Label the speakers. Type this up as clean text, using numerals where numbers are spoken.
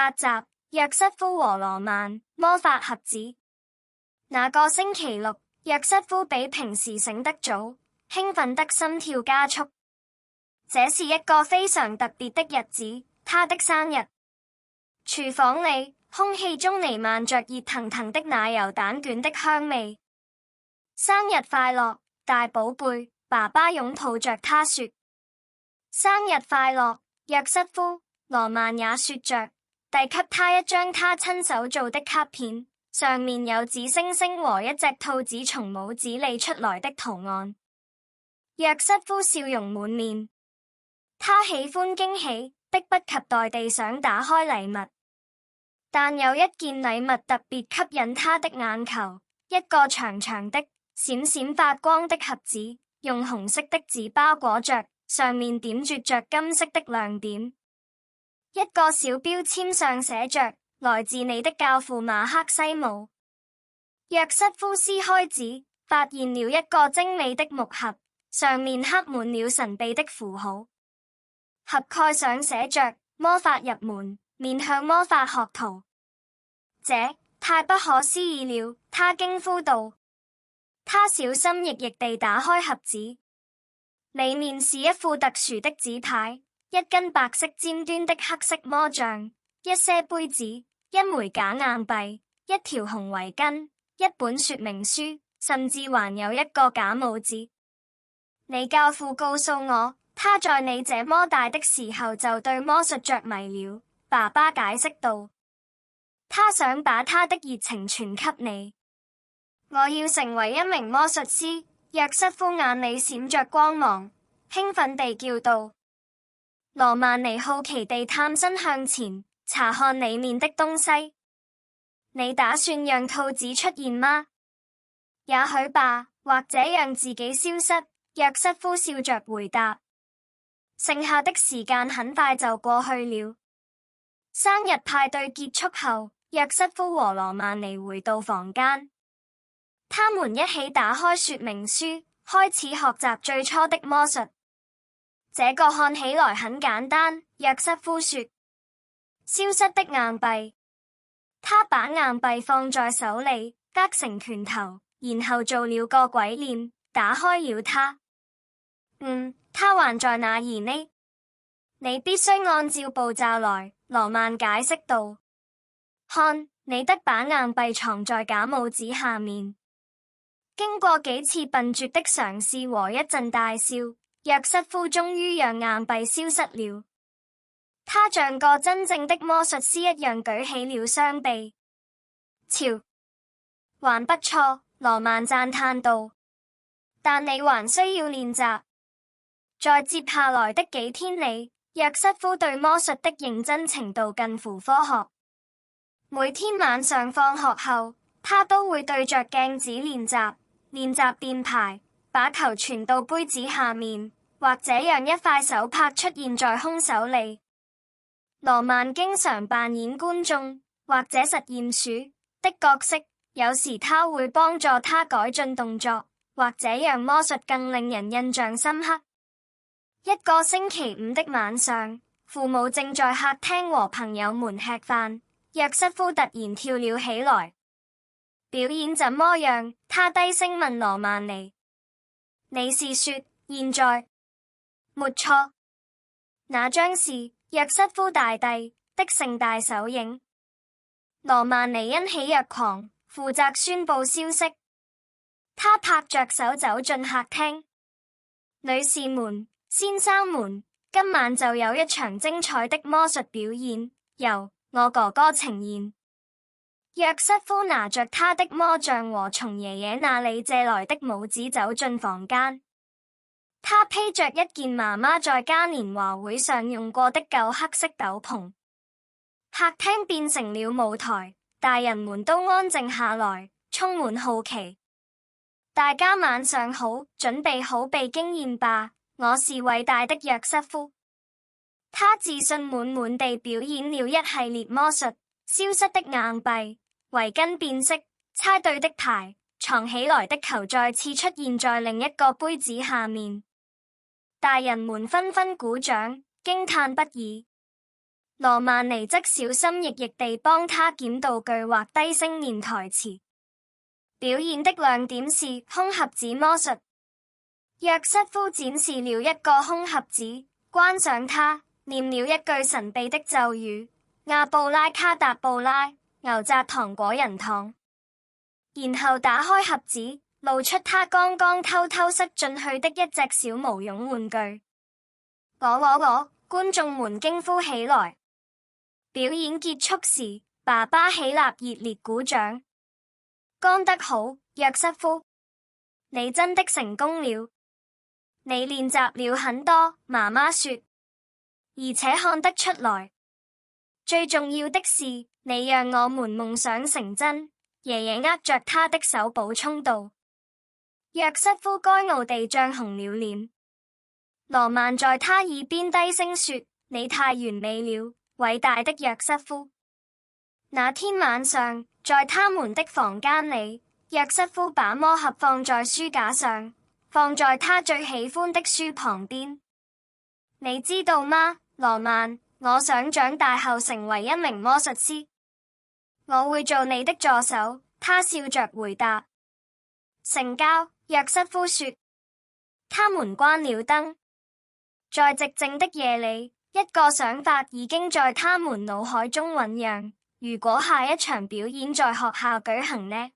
Speaker 1: 8集，約瑟夫和羅曼魔法盒子。那個星期六，約瑟夫比平時醒得早，興奮得心跳加速。這是一個非常特別的日子，他的生日。廚房裡，空氣中彌漫着熱騰騰的奶油蛋卷的香味。生日快樂，大寶貝！爸爸擁抱着他說：生日快樂，約瑟夫！羅曼也說着，遞給他一張他親手做的卡片，上面有紫星星和一隻兔子從帽子裡出來的圖案。約瑟夫笑容滿面，他喜歡驚喜，迫不及待地想打開禮物。但有一件禮物特別吸引他的眼球，一個長長的、閃閃發光的盒子，用紅色的紙包裹着，上面點綴着金色的亮點。一個小標籤上寫着來自你的教父馬克西姆。約瑟夫撕開紙，發現了一個精美的木盒，上面刻滿了神秘的符號。盒蓋上寫着魔法入門，面向魔法學徒。這太不可思議了，他驚呼道。他小心翼翼地打開盒子，裡面是一副特殊的紙牌，一根白色尖端的黑色魔杖，一些杯子，一枚假硬幣，一條紅圍巾，一本說明書，甚至還有一個假帽子。你教父告訴我，他在你這麼大的時候就對魔術着迷了，爸爸解釋道。他想把他的熱情傳給你。我要成為一名魔術師，約瑟夫眼裡閃着光芒，興奮地叫道。羅曼尼好奇地探身向前，查看裡面的東西。你打算讓兔子出現嗎？也許吧，或者讓自己消失。約瑟夫笑着回答。剩下的時間很快就過去了。生日派對結束後，約瑟夫和羅曼尼回到房間，他們一起打開說明書，開始學習最初的魔術。這個看起來很簡單，約瑟夫說。消失的硬幣。他把硬幣放在手裡，握成拳頭，然後做了個鬼臉，打開了它。它還在哪兒呢？你必須按照步驟來，羅曼解釋道。看，你得把硬幣藏在假帽子下面。經過幾次笨拙的嘗試和一陣大笑，約瑟夫終於讓硬幣消失了。他像個真正的魔術師一樣舉起了雙臂。瞧，還不錯，羅曼讚嘆道。但你還需要練習。在接下來的幾天裡，約瑟夫對魔術的認真程度近乎科學。每天晚上放學後，他都會對着鏡子練習墊牌，把球傳到杯子下面，或者讓一塊手帕出現在空手裡。羅曼經常扮演觀眾或者實驗鼠的角色，有時他會幫助他改進動作，或者讓魔術更令人印象深刻。一個星期五的晚上，父母正在客廳和朋友們吃飯，約瑟夫突然跳了起來。表演怎麼樣？他低聲問羅曼尼。你是說現在？沒錯，那張是約瑟夫大帝的盛大首映。羅曼尼欣喜若狂，負責宣布消息。他拍着手走進客廳。女士們、先生們，今晚就有一場精彩的魔術表演，由我哥哥呈現。約瑟夫拿着他的魔杖和從爺爺那裡借來的帽子走進房間。他披着一件媽媽在嘉年華會上用過的舊黑色斗篷。客廳變成了舞台，大人們都安靜下來，充滿好奇。大家晚上好，準備好被驚豔吧！我是偉大的約瑟夫。他自信滿滿地表演了一系列魔術：消失的硬幣、圍巾變色、猜對的牌、藏起來的球再次出現在另一個杯子下面。大人們紛紛鼓掌，驚嘆不已。羅曼尼則小心翼翼地幫他撿道具或低聲念台詞。表演的亮點是空盒子魔術。約瑟夫展示了一個空盒子，關上它，念了一句神秘的咒語：亞布拉卡達布拉，牛軋糖果仁糖。然後打開盒子，露出他剛剛偷偷塞進去的一隻小毛絨玩具。我！觀眾們驚呼起來。表演結束時，爸爸希納熱烈鼓掌。幹得好，約瑟夫！你真的成功了。你練習了很多，媽媽說，而且看得出來。最重要的是，你讓我們夢想成真。爺爺握着他的手補充道。約瑟夫該傲地漲紅了臉。羅曼在他耳邊低聲說：你太完美了，偉大的約瑟夫。那天晚上，在他們的房間裡，約瑟夫把魔盒放在書架上，放在他最喜歡的書旁邊。你知道嗎，羅曼？我想長大後成為一名魔術師。我會做你的助手，他笑着回答。成交，約瑟夫說。他們關了燈。在寂靜的夜裡，一個想法已經在他們腦海中醞釀：如果下一場表演在學校舉行呢？